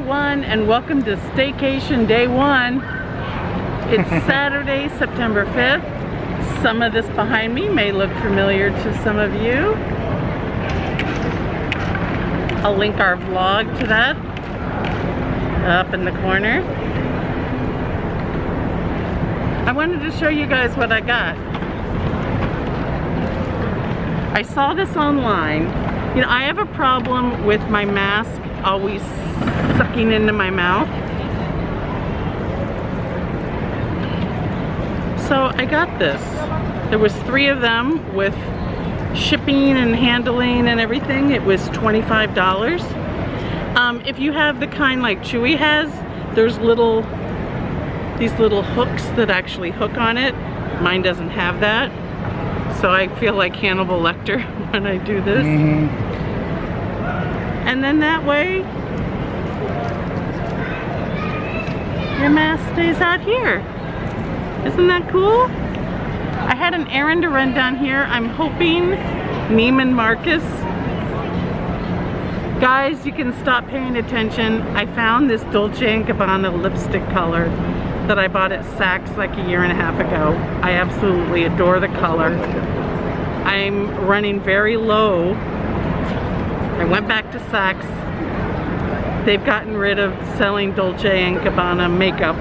everyone, and welcome to Staycation Day 1. It's Saturday, September 5th. Some of this behind me may look familiar to some of you. I'll link our vlog to that up in the corner. I wanted to show you guys what I got. I saw this online. You know, I have a problem with my mask always sucking into my mouth. So I got this. There was 3 of them with shipping and handling and everything. It was $25. If you have the kind like Chuy has, there's these little hooks that actually hook on it. Mine doesn't have that. So I feel like Hannibal Lecter when I do this. And then that way, your mask stays out here. Isn't that cool? I had an errand to run down here. I'm hoping Neiman Marcus. Guys, you can stop paying attention. I found this Dolce & Gabbana lipstick color that I bought at Saks like a year and a half ago. I absolutely adore the color. I'm running very low. I went back to Saks. They've gotten rid of selling Dolce & Gabbana makeup.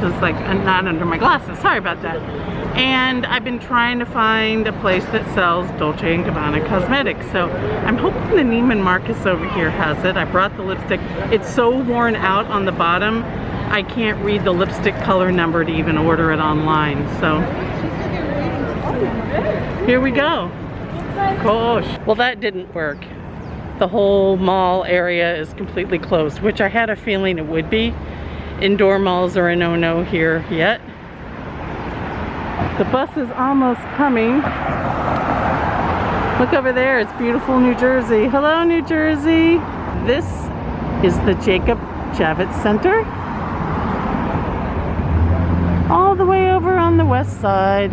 So it's like not under my glasses. Sorry about that. And I've been trying to find a place that sells Dolce & Gabbana cosmetics. So I'm hoping the Neiman Marcus over here has it. I brought the lipstick. It's so worn out on the bottom, I can't read the lipstick color number to even order it online. So here we go. Ko-osh. Well, that didn't work. The whole mall area is completely closed, which I had a feeling it would be. Indoor malls are a no-no here yet. The bus is almost coming. Look over there, it's beautiful New Jersey. Hello, New Jersey. This is the Jacob Javits Center. All the way over on the west side.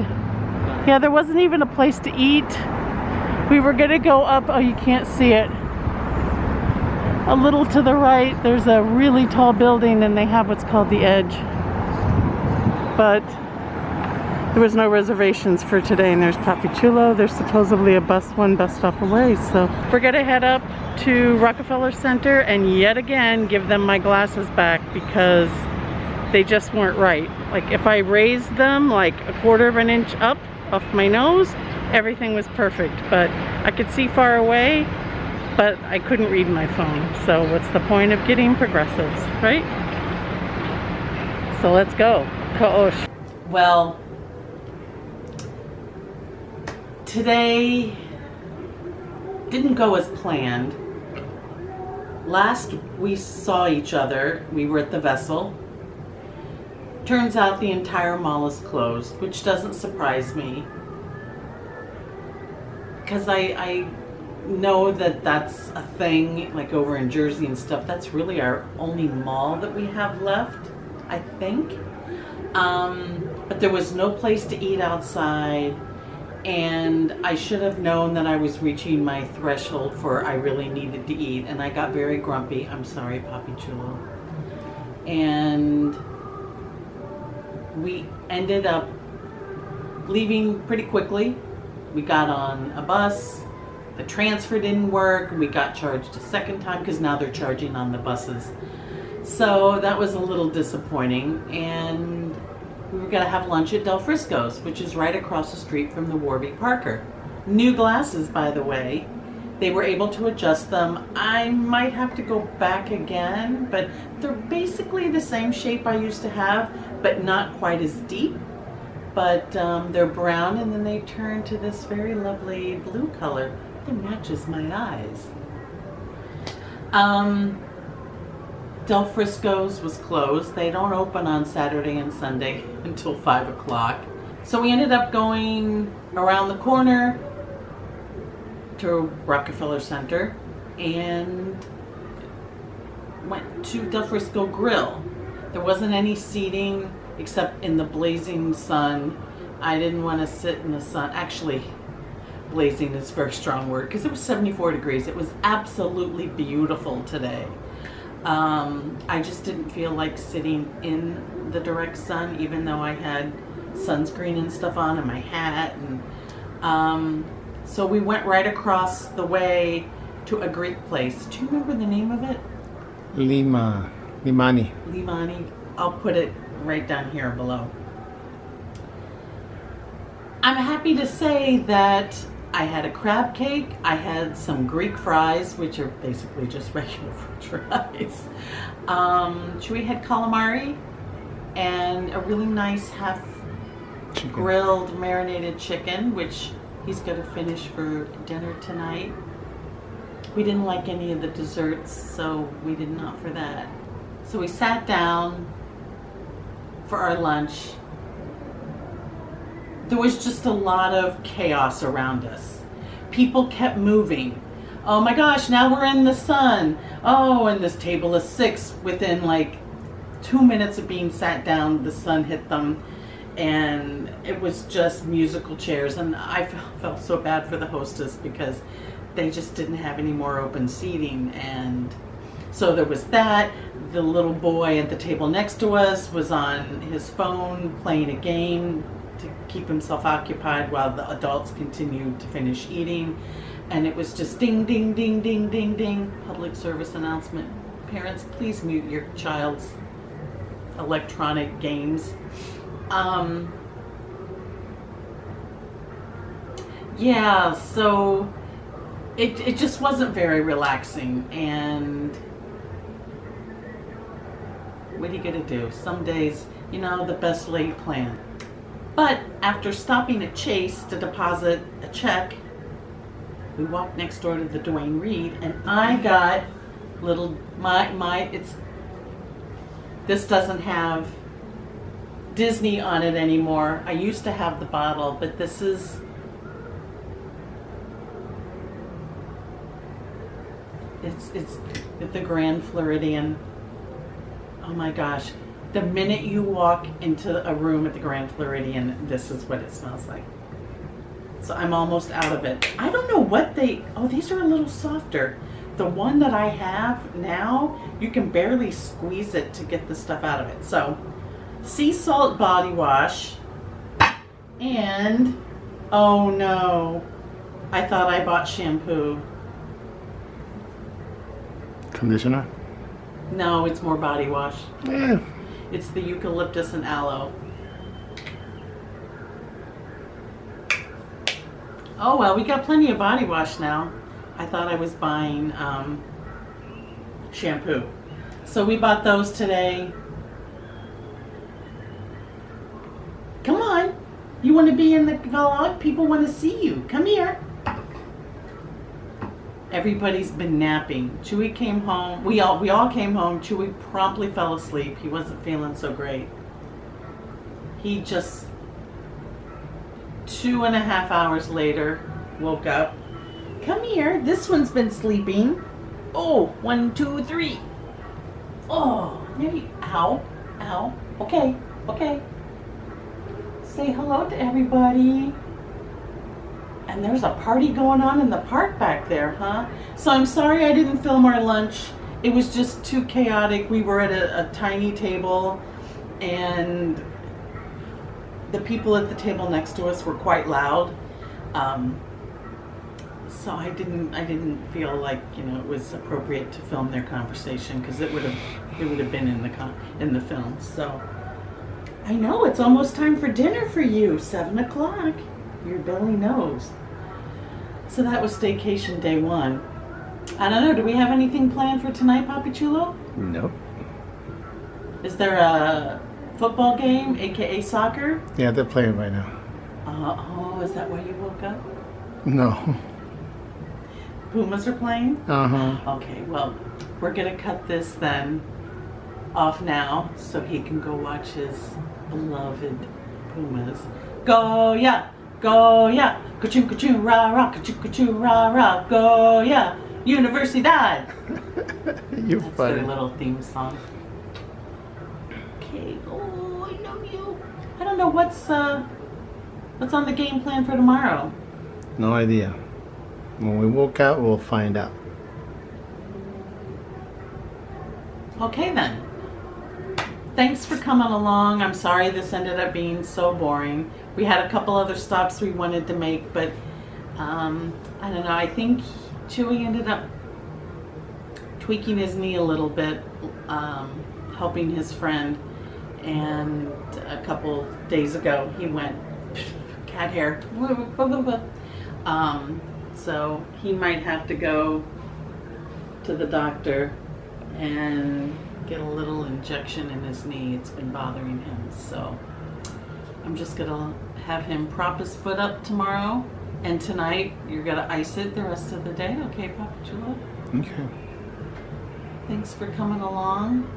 Yeah, there wasn't even a place to eat. We were gonna go up, oh, you can't see it. A little to the right, there's a really tall building and they have what's called the Edge. But there was no reservations for today, and there's Papi Chulo. There's supposedly a one bus stop away. So we're gonna head up to Rockefeller Center and yet again give them my glasses back because they just weren't right. Like if I raised them like a 1/4 of an inch up off my nose, everything was perfect. But I could see far away, but I couldn't read my phone. So what's the point of getting progressives, right? So let's go. Ko-osh. Well, today didn't go as planned. Last we saw each other, we were at the Vessel. Turns out the entire mall is closed, which doesn't surprise me. Because I know that that's a thing, like over in Jersey and stuff. That's really our only mall that we have left, I think. But there was no place to eat outside. And I should have known that I was reaching my threshold for I really needed to eat, and I got very grumpy. I'm sorry, Papi Chulo. And we ended up leaving pretty quickly. We got on a bus. The transfer didn't work. We got charged a second time because now they're charging on the buses. So that was a little disappointing. And we were going to have lunch at Del Frisco's, which is right across the street from the Warby Parker. New glasses, by the way. They were able to adjust them. I might have to go back again, but they're basically the same shape I used to have, but not quite as deep. But they're brown, and then they turn to this very lovely blue color that matches my eyes. Del Frisco's was closed. They don't open on Saturday and Sunday until 5 o'clock. So we ended up going around the corner to Rockefeller Center and went to Del Frisco Grill. There wasn't any seating except in the blazing sun. I didn't want to sit in the sun. Actually, blazing is a very strong word because it was 74 degrees. It was absolutely beautiful today. I just didn't feel like sitting in the direct sun, even though I had sunscreen and stuff on and my hat. And so we went right across the way to a Greek place. Do you remember the name of it? Limani. I'll put it right down here below. I'm happy to say that I had a crab cake. I had some Greek fries, which are basically just regular French fries. Chuy had calamari and a really nice half grilled marinated chicken, which he's going to finish for dinner tonight. We didn't like any of the desserts, so we didn't opt for that. So we sat down for our lunch. There was just a lot of chaos around us. People kept moving. Oh my gosh, now we're in the sun. Oh, and this table is 6. Within like 2 minutes of being sat down, the sun hit them. And it was just musical chairs. And I felt so bad for the hostess because they just didn't have any more open seating. And so there was that. The little boy at the table next to us was on his phone playing a game to keep himself occupied while the adults continued to finish eating. And it was just ding, ding, ding, ding, ding, ding. Public service announcement. Parents, please mute your child's electronic games. Yeah, so it just wasn't very relaxing. And what are you gonna do? Some days, you know, the best laid plan. But after stopping at Chase to deposit a check, we walked next door to the Duane Reade, and I got little this doesn't have Disney on it anymore. I used to have the bottle, but this is it's the Grand Floridian. Oh my gosh. The minute you walk into a room at the Grand Floridian, this is what it smells like. So I'm almost out of it. I don't know what these are a little softer. The one that I have now, you can barely squeeze it to get the stuff out of it. So, sea salt body wash, and, oh no, I thought I bought shampoo. Conditioner? No, it's more body wash. Yeah. It's the eucalyptus and aloe. Oh well, we got plenty of body wash now. I thought I was buying shampoo. So we bought those today. Come on. You want to be in the vlog? People want to see you. Come here. Everybody's been napping. Chuy came home. We all came home. Chuy promptly fell asleep. He wasn't feeling so great. He just 2.5 hours later woke up. Come here. This one's been sleeping. Oh, 1, 2, 3. Oh, maybe. Ow. Ow. Okay. Okay. Say hello to everybody. And there's a party going on in the park back there, huh? So I'm sorry I didn't film our lunch. It was just too chaotic. We were at a tiny table, and the people at the table next to us were quite loud. So I didn't feel like, you know, it was appropriate to film their conversation, because it would have been in the film. So I know it's almost time for dinner for you. 7 o'clock. Your belly knows. So that was Staycation day 1. I don't know, do we have anything planned for tonight, Papi Chulo? Nope. Is there a football game, aka soccer? Yeah, they're playing right now. Oh, is that why you woke up? No. Pumas are playing? Uh-huh. Okay, well, we're gonna cut this then off now so he can go watch his beloved Pumas. Go, yeah! Go, yeah! Ka-choo, ka-choo, rah-rah, ka-choo, ka-choo, rah-rah, go, yeah! Universidad! You're That's funny. their little theme song. Okay, oh, I love you. I don't know what's on the game plan for tomorrow. No idea. When we walk out, we'll find out. Okay then. Thanks for coming along. I'm sorry this ended up being so boring. We had a couple other stops we wanted to make, but I don't know. I think Chuy ended up tweaking his knee a little bit, helping his friend. And a couple days ago, he went cat hair. So he might have to go to the doctor and get a little injection in his knee. It's been bothering him. So I'm just gonna have him prop his foot up tomorrow, and tonight you're gonna ice it the rest of the day. Okay, Papa Chulo? Okay. Thanks for coming along.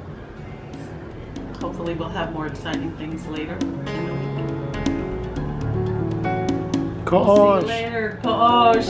Hopefully we'll have more exciting things later in the week. Ko-osh. See you later. Ko-osh.